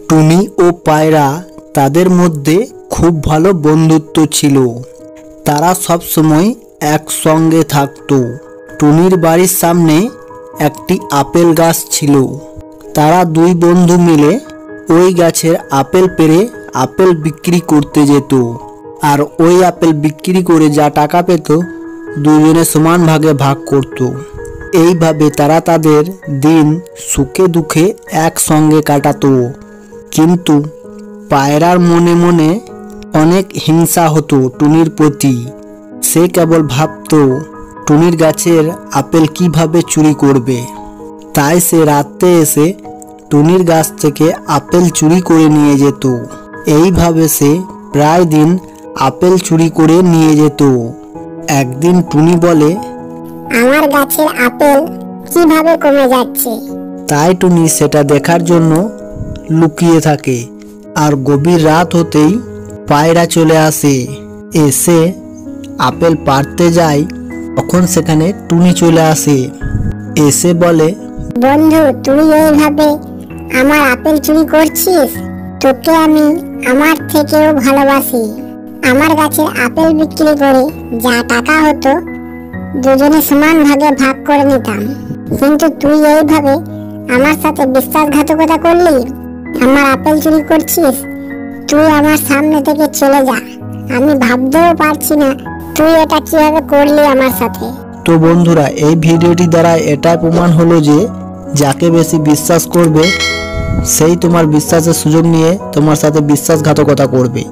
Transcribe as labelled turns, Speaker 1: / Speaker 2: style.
Speaker 1: টুনি ও পায়রা তাদের মধ্যে খুব ভালো বন্ধুত্ব ছিল। তারা সব সময় একসঙ্গে থাকতো। টুনির বাড়ির সামনে একটি আপেল গাছ ছিল। তারা দুই বন্ধু মিলে ওই গাছের আপেল পেড়ে আপেল বিক্রি করতে যেত, আর ওই আপেল বিক্রি করে যা টাকা পেত দুজনে সমান ভাগে ভাগ করত। এইভাবে তারা তাদের দিন সুখে দুঃখে একসঙ্গে কাটাতো। কিন্তু পায়রার মনে মনে অনেক হিংসা হতো টুনির প্রতি। সে কেবল ভাবতো টুনির গাছের আপেল কিভাবে চুরি করবে। তাই সে রাতে এসে টুনির গাছ থেকে আপেল চুরি করে নিয়ে যেত। এইভাবে সে প্রায় দিন আপেল চুরি করে নিয়ে যেত। একদিন টুনি বলে,
Speaker 2: আমার গাছের আপেল কিভাবে কমে যাচ্ছে।
Speaker 1: তাই টুনি সেটা দেখার জন্য লুকিয়ে থাকে। আর গভীর রাত হতেই পায়রা চলে আসে। এসে আপেল পাড়তে যায়, তখন সেখানে টুনি চলে আসে। এসে বলে,
Speaker 2: বন্ধু, তুই এইভাবে আমার আপেল চুরি করছিস? তোকে আমি আমার থেকেও ভালোবাসি। আমার গাছের আপেল বিক্রি করে যা টাকা হতো দুজনে সমান ভাগে ভাগ করে নিতাম, কিন্তু তুই এইভাবে আমার সাথে বিশ্বাসঘাতকতা করলি, আমার আপেল চুরি করছিস। তুই আমার সামনে থেকে চলে যা। আমি ভাবতেও পারছি না তুই এটা কিভাবে করলি আমার সাথে।
Speaker 1: তো বন্ধুরা, এই ভিডিওটি দ্বারা এটাই প্রমাণ হলো যে যাকে বেশি বিশ্বাস করবে সেই তোমার বিশ্বাসের সুযোগ নিয়ে তোমার সাথে বিশ্বাসঘাতকতা করবে।